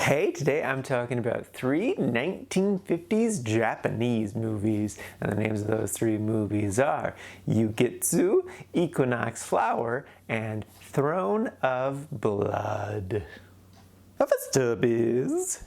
Hey, today I'm talking about three 1950s Japanese movies, and the names of those three movies are Ugetsu, Equinox Flower, and Throne of Blood. First up is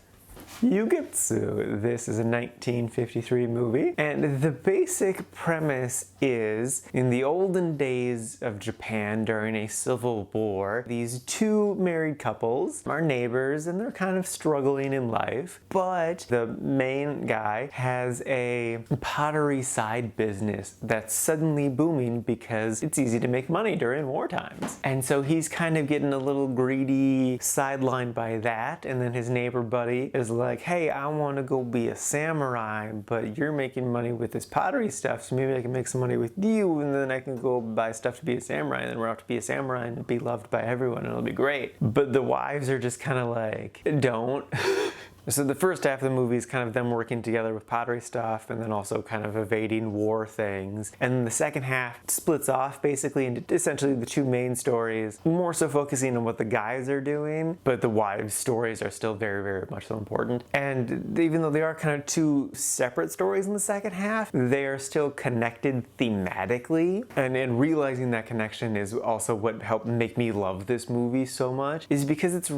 Ugetsu. This is a 1953 movie, and the basic premise is, in the olden days of Japan during a civil war, these two married couples are neighbors and they're kind of struggling in life, but the main guy has a pottery side business that's suddenly booming because it's easy to make money during war times. And so he's kind of getting a little greedy, sidelined by that, and then his neighbor buddy is like, hey, I want to go be a samurai, but you're making money with this pottery stuff, so maybe I can make some money with you, and then I can go buy stuff to be a samurai, and then we're off to be a samurai and be loved by everyone, and it'll be great. But the wives are just kind of like, don't. So the first half of the movie is kind of them working together with pottery stuff and then also kind of evading war things. And then the second half splits off basically into essentially the two main stories, more so focusing on what the guys are doing, but the wives' stories are still very, very much so important. And even though they are kind of two separate stories in the second half, they are still connected thematically. And realizing that connection is also what helped make me love this movie so much, is because it's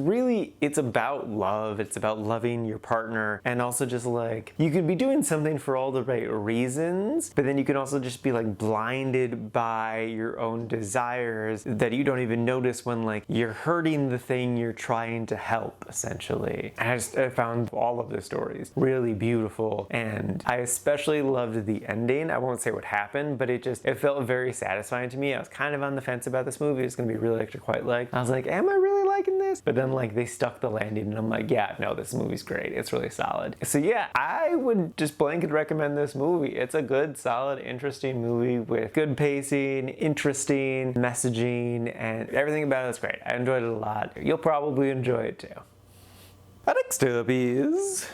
about love, it's about loving your partner, and also just like, you could be doing something for all the right reasons, but then you can also just be like blinded by your own desires that you don't even notice when like you're hurting the thing you're trying to help, essentially. I found all of the stories really beautiful, and I especially loved the ending. I won't say what happened, but it felt very satisfying to me. I was kind of on the fence about this movie. It's gonna be really quite like. I was like, am I really liking this? But then like they stuck the landing, and I'm like, yeah, no, this movie's great. It's really solid. So yeah, I would just blanket recommend this movie. It's a good, solid, interesting movie with good pacing, interesting messaging, and everything about it is great. I enjoyed it a lot. You'll probably enjoy it too. Next up is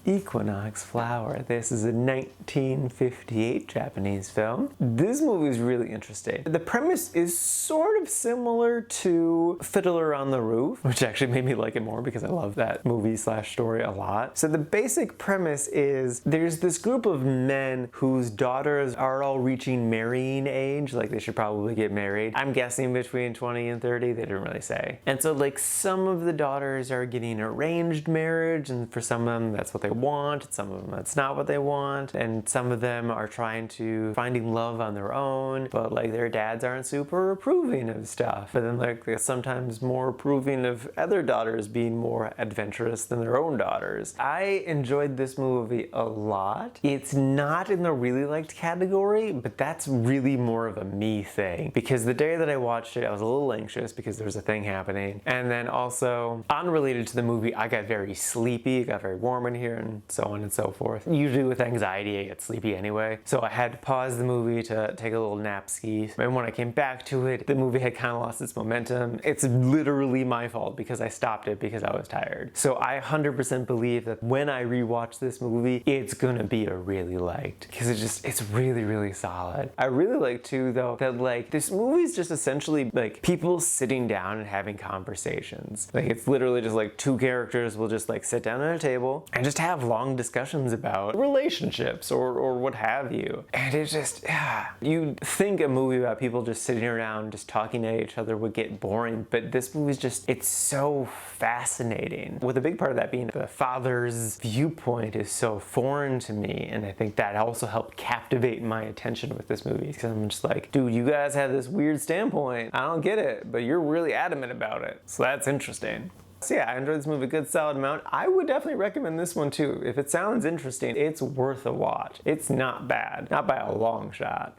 Equinox Flower. This is a 1958 Japanese film. This movie is really interesting. The premise is sort of similar to Fiddler on the Roof, which actually made me like it more because I love that movie / story a lot. So the basic premise is there's this group of men whose daughters are all reaching marrying age, like they should probably get married. I'm guessing between 20 and 30, they didn't really say. And so like some of the daughters are getting arranged marriage, and for some of them that's what they want, some of them that's not what they want, and some of them are finding love on their own, but like their dads aren't super approving of stuff. But then like they're sometimes more approving of other daughters being more adventurous than their own daughters. I enjoyed this movie a lot. It's not in the really liked category, but that's really more of a me thing, because the day that I watched it I was a little anxious because there was a thing happening, and then also unrelated to the movie, I got very sleepy, it got very warm in here, and so on and so forth. Usually with anxiety I get sleepy anyway, so I had to pause the movie to take a little nap ski, and when I came back to it, the movie had kind of lost its momentum. It's literally my fault because I stopped it because I was tired. So I 100% believe that when I rewatch this movie, it's gonna be a really liked, because it's really, really solid. I really like too though that like this movie is just essentially like people sitting down and having conversations. Like it's literally just like two characters will just like sit down at a table and just have long discussions about relationships or what have you. And it's just, you'd think a movie about people just sitting around just talking at each other would get boring, but this movie's just, it's so fascinating. With a big part of that being the father's viewpoint is so foreign to me, and I think that also helped captivate my attention with this movie, because I'm just like, dude, you guys have this weird standpoint. I don't get it, but you're really adamant about it. So that's interesting. So yeah, I enjoyed this movie a good solid amount. I would definitely recommend this one too. If it sounds interesting, it's worth a watch. It's not bad, not by a long shot.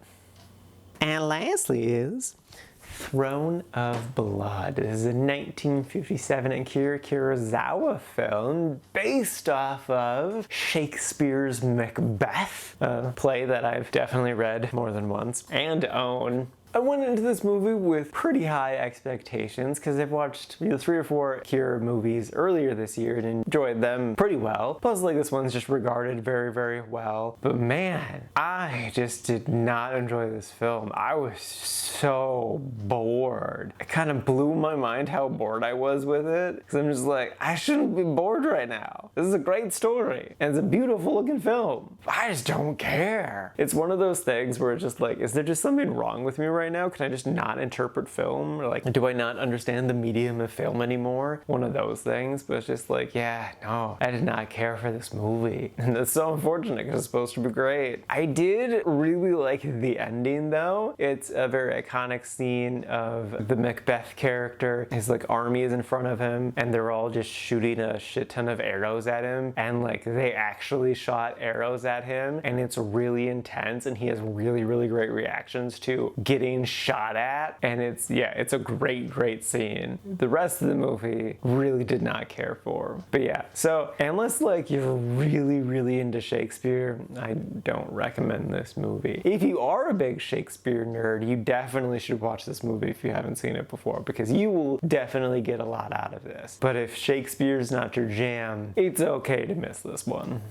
And lastly is Throne of Blood. This is a 1957 Akira Kurosawa film based off of Shakespeare's Macbeth, a play that I've definitely read more than once and own. I went into this movie with pretty high expectations because I've watched 3 or 4 Kira movies earlier this year and enjoyed them pretty well. Plus, like, this one's just regarded very, very well. But man, I just did not enjoy this film. I was so bored. It kind of blew my mind how bored I was with it because I'm just like, I shouldn't be bored right now. This is a great story and it's a beautiful looking film. I just don't care. It's one of those things where it's just like, is there just something wrong with me right now? Can I just not interpret film? Or like, do I not understand the medium of film anymore? One of those things. But it's just like, yeah, no, I did not care for this movie. And that's so unfortunate because it's supposed to be great. I did really like the ending though. It's a very iconic scene of the Macbeth character. His like army is in front of him and they're all just shooting a shit ton of arrows at him. And like they actually shot arrows at him and it's really intense and he has really, really great reactions to getting shot at. And it's a great scene. The rest of the movie really did not care for. But yeah, so unless like you're really, really into Shakespeare, I don't recommend this movie. If you are a big Shakespeare nerd, you definitely should watch this movie if you haven't seen it before because you will definitely get a lot out of this. But if Shakespeare's not your jam, it's okay to miss this one.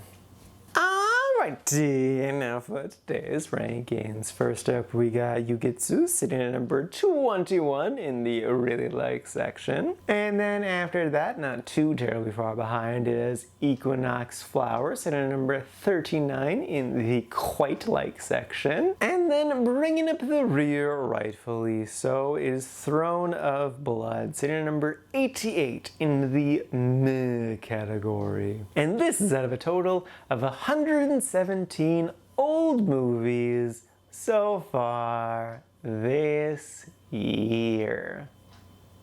Alrighty, now for today's rankings. First up, we got Ugetsu sitting at number 21 in the really like section. And then after that, not too terribly far behind, is Equinox Flower sitting at number 39 in the quite like section. And then bringing up the rear, rightfully so, is Throne of Blood sitting at number 88 in the meh category. And this is out of a total of 117 old movies so far this year.